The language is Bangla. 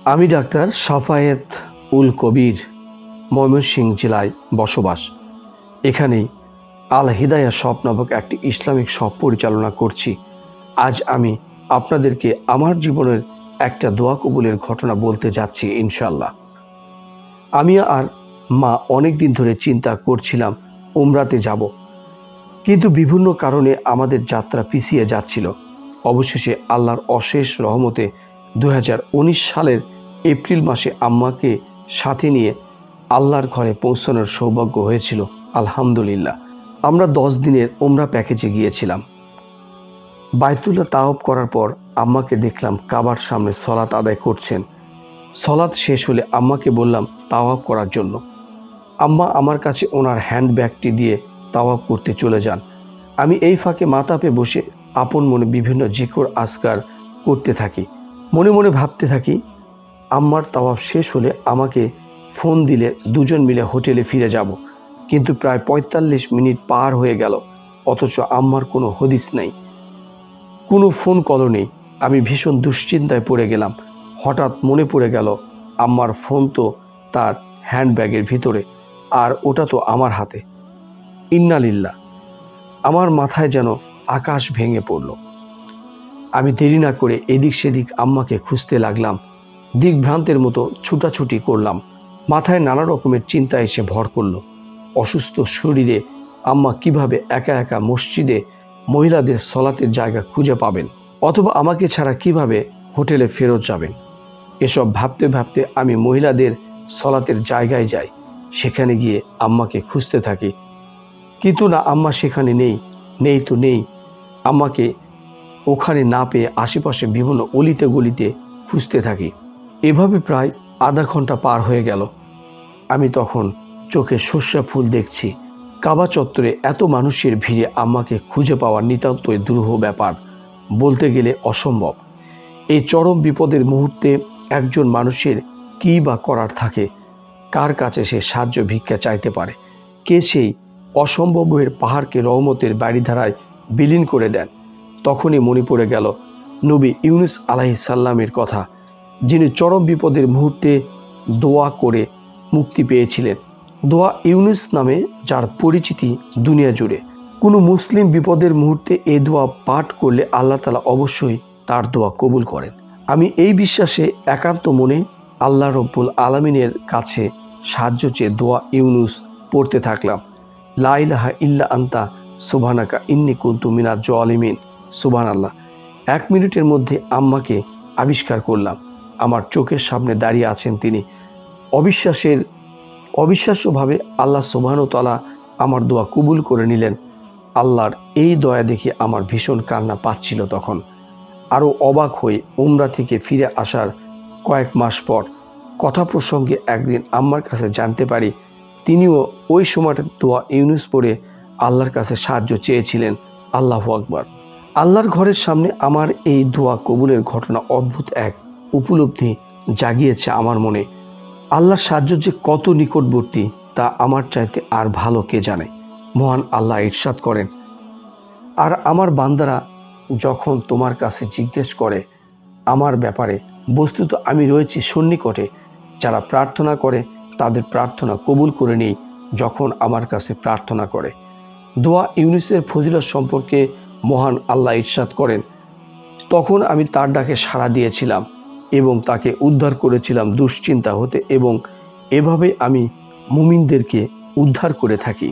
আমি ডাক্তার সাফায়েত উল কবির ময়মনসিংহ জেলায় বসবাস। এখানেই আল হিদায়া শপ নামক একটি ইসলামিক শপ পরিচালনা করছি। আজ আমি আপনাদেরকে আমার জীবনের একটা দোয়া কবুলের ঘটনা বলতে যাচ্ছি ইনশাল্লাহ। আমি আর মা অনেক দিন ধরে চিন্তা করছিলাম উমরাতে যাব, কিন্তু বিভিন্ন কারণে আমাদের যাত্রা পিছিয়ে যাচ্ছিল। অবশেষে আল্লাহর অশেষ রহমতে 2019 সালের এপ্রিল মাসে আম্মাকে সাথে নিয়ে আল্লাহর ঘরে পৌঁছানোর সৌভাগ্য হয়েছিল। আলহামদুলিল্লাহ। আমরা 10 দিনের উমরা প্যাকেজে গিয়েছিলাম। বাইতুল্লাহ তাওয়াফ করার পর আম্মাকে দেখলাম কাবার সামনে সলাত আদায় করছেন। সলাত শেষ হলে আম্মাকে বললাম তাওয়াফ করার জন্য। আম্মা আমার কাছে ওনার হ্যান্ডব্যাগটি দিয়ে তাওয়াফ করতে চলে যান। আমি এই ফাঁকে মাতাপে বসে আপন মনে বিভিন্ন জিকর আজকার করতে থাকি। মনে মনে ভাবতে থাকি, আম্মার তাওয়াফ শেষ হলে আমাকে ফোন দিলে দুজন মিলে হোটেলে ফিরে যাব। কিন্তু প্রায় 45 মিনিট পার হয়ে গেল, অথচ আম্মার কোনো হদিস নেই, কোনো ফোন কলও নেই। আমি ভীষণ দুশ্চিন্তায় পড়ে গেলাম। হঠাৎ মনে পড়ে গেল আম্মার ফোন তো তার হ্যান্ডব্যাগের ভিতরে, আর ওটা তো আমার হাতে। ইন্নালিল্লাহ! আমার মাথায় যেন আকাশ ভেঙে পড়ল। আমি দেরি না করে এদিক সেদিক আম্মাকে খুঁজতে লাগলাম। দিকভ্রান্তের মতো ছুটাছুটি করলাম। মাথায় নানা রকমের চিন্তা এসে ভর করল। অসুস্থ শরীরে আম্মা কিভাবে একা একা মসজিদে মহিলাদের সলাতের জায়গা খুঁজে পাবেন, অথবা আমাকে ছাড়া কিভাবে হোটেলে ফেরত যাবেন। এসব ভাবতে ভাবতে আমি মহিলাদের সলাতের জায়গায় যাই। সেখানে গিয়ে আম্মাকে খুঁজতে থাকি, কিন্তু না, আম্মা সেখানে নেই। নেই তো নেই। আম্মাকে ওখানে না পেয়ে আশেপাশে বিভিন্ন অলিতে গলিতে খুঁজতে থাকি। এভাবে প্রায় আধা ঘন্টা পার হয়ে গেল। আমি তখন চোখে সর্ষা ফুল দেখছি। কাবা চত্বরে এত মানুষের ভিড়ে আম্মাকে খুঁজে পাওয়া নিতান্তই দুরূহ ব্যাপার, বলতে গেলে অসম্ভব। এই চরম বিপদের মুহূর্তে একজন মানুষের কী বা করার থাকে? কার কাছে সে সাহায্য ভিক্ষা চাইতে পারে? কে সেই অসম্ভবের পাহাড়কে রহমতের বাড়িধারায় বিলীন করে দেন? তখনই মনে পড়ে গেল নবী ইউনুস আলাইহিস সালামের কথা, যিনি চরম বিপদের মুহূর্তে দোয়া করে মুক্তি পেয়েছিলেন। দোয়া ইউনুস নামে যার পরিচিতি দুনিয়া জুড়ে। কোনো মুসলিম বিপদের মুহূর্তে এই দোয়া পাঠ করলে আল্লাহ তাআলা অবশ্যই তার দোয়া কবুল করেন। আমি এই বিশ্বাসে একান্ত মনে আল্লাহ রব্বুল আলামিনের কাছে সাহায্য চেয়ে দোয়া ইউনুস পড়তে থাকলাম। লা ইলাহা ইল্লা আনতা সুবহানাকা ইন্নী কুনতু মিনাজ জালিমিন। সুবহানাল্লাহ। 1 মিনিটের মধ্যে আম্মাকে আবিষ্কার করলাম। আমার চোখের সামনে দাঁড়িয়ে আছেন তিনি। অবিশ্বাস্যভাবে আল্লাহ সুবহানাহু ওয়া তাআলা আমার দোয়া কবুল করে নিলেন। আল্লাহর এই দয়া দেখে আমার ভীষণ কান্না পাচ্ছিল তখন। আরও অবাক হয়ে উমরা থেকে ফিরে আসার কয়েক মাস পর কথা প্রসঙ্গে একদিন আম্মার কাছে জানতে পারি তিনিও ওই সময়টা দোয়া ইউনুস পড়ে আল্লাহর কাছে সাহায্য চেয়েছিলেন। আল্লাহু আকবার! আল্লাহর ঘরের সামনে আমার এই দোয়া কবুলের ঘটনা অদ্ভুত এক উপলব্ধি জাগিয়েছে আমার মনে। আল্লাহর সাহায্য যে কত নিকটবর্তী তা আমার চাইতে আর ভালো কে জানে। মহান আল্লাহ ইরশাদ করেন, আর আমার বান্দারা যখন তোমার কাছে জিজ্ঞেস করে আমার ব্যাপারে, বস্তুত আমি রয়েছি সন্নিকটে। যারা প্রার্থনা করে তাদের প্রার্থনা কবুল করে নেই যখন আমার কাছে প্রার্থনা করে। দোয়া ইউনুসের ফজিলত সম্পর্কে মহান আল্লাহ ইরশাদ করেন, তখন আমি তার ডাকে সাড়া দিয়েছিলাম এবং তাকে উদ্ধার করেছিলাম দুশ্চিন্তা হতে, এবং এভাবে আমি মুমিনদেরকে উদ্ধার করে থাকি।